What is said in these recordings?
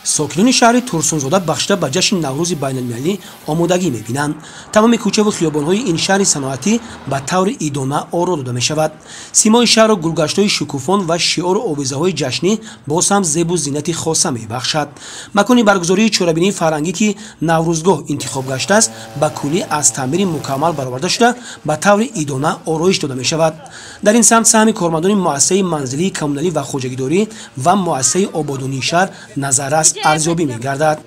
ساکنان شهر ترسونزاده بخشیده به جشن نوروز بین‌المللی آمادگی می‌بینند. تمام کوچه و خیابان‌های این شهر صنعتی به طور ایدانه آرا داده می‌شود. سیمای شهر و گلگشت‌های شکوفان و شعار و آویزه‌های جشنی باز هم زیب و زینت خاصه می‌بخشد. مکان برگزاری چورابینی فرهنگی که نوروزگاه انتخاب گشته است، به کلی از تعمیر مکمل برآورده شده به طور ایدانه آرایش داده می‌شود. در این سمت سهم کارمندان مؤسسه منزلی کمونالی و خوجگیداری و مؤسسه آبادانی شهر نظررس ارزیابی می‌گردد.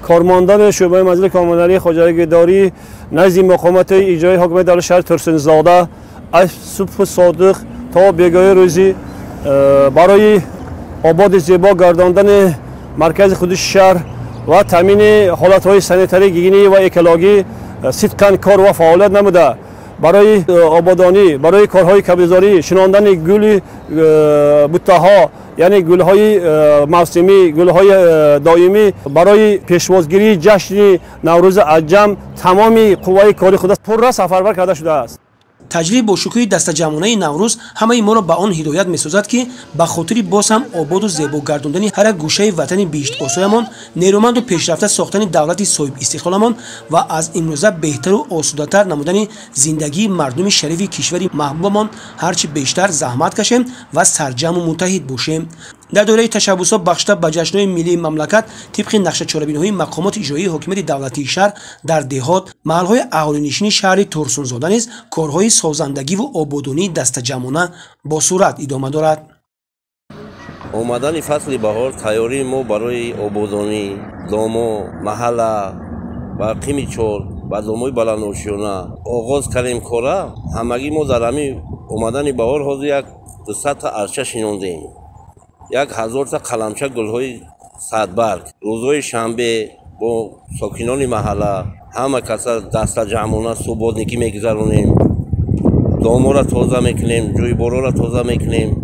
کارمندان شعبه منزل کمونالی خوجگیداری نزد مقامات اجرایی حاکمیت دولت شهر ترسونزاده از صبح صادق تا بیگاه روزی برای آباد زیبا گرداندن مرکز خود شهر و تامین حالت‌های سانیتری گیگینی و اکولوژی صدقاً کار و فعالیت نموده. برای آبادانی، برای کارهای کبریزاری، شناندن گل بوته‌ها یعنی گل‌های موسمی، گل‌های دائمی، برای پیشوازگیری جشن نوروز عجم تمامی قوای کاری خود پر سفربر کرده شده است. تجلیل با شکوه دستجمعانه نوروز همه ما را به آن هدایت می‌سازد که به خاطر باز هم آباد و زیبا گرداندن هر گوشه وطن بیشت آسایمان، نیرومند و پیشرفته ساختن دولت صاحب استقلالمان و از امروزه بهتر و آسوده‌تر نمودن زندگی مردم شریف کشور محبوبمان هرچی بیشتر زحمت کشیم و سرجم و متحد باشیم. در دوره تشبسات بخشیده به جشن‌های ملی مملکت طبق نقشه چاره‌بینی‌های مقامات اجرایی حاکمیت دولتی شهر در دهات، محل‌های اهالی‌نشین شهر ترسونزاده نیز کارهای سازندگی و آبادانی دستجمعانه با صورت ادامه دارد. آمدن فصل بهار تیاری ما برای آبادانی دامو محله و قیمیچور و داموی بلندوشیانه آغاز کردیم کارا. همگی ما در همین آمدن بهار حاضر یک 200 تا ارچه شناندیم، 1000 تا قلمچه گل‌های صدبرگ. روزهای شنبه با ساکنان محله همه کسا دست جمعانه صبحانگی میگذرونیم، دامو را تازه میکنیم، جویبارا را تازه میکنیم.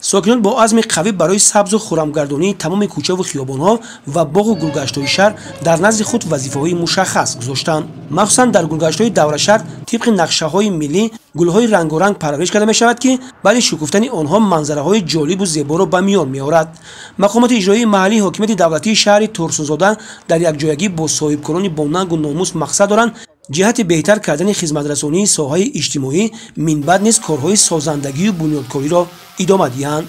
ساکنان با عزم قوی برای سبز و خرمگردانی تمام کوچه و خیابان‌ها و باغ و گلگشت‌های شهر در نزد خود وظیفه‌های مشخص گذاشتند. مخصوصاً در گلگشت‌های دور شهر طبق نقشه‌های ملی گل‌های رنگارنگ پرورش کرده می‌شود که بعد شکوفتن آنها منظره‌های جالب و زیبا را به میان می‌آورد. مقامات اجرایی محلی حاکمیت دولتی شهر ترسونزاده در یکجایگی با صاحبکاران با ننگ و ناموس مقصد دارند جهت بهتر کردن خدمت‌رسانی ساحه اجتماعی من بعد نیز کارهای سازندگی و بنیادکاری را ادامه دهند.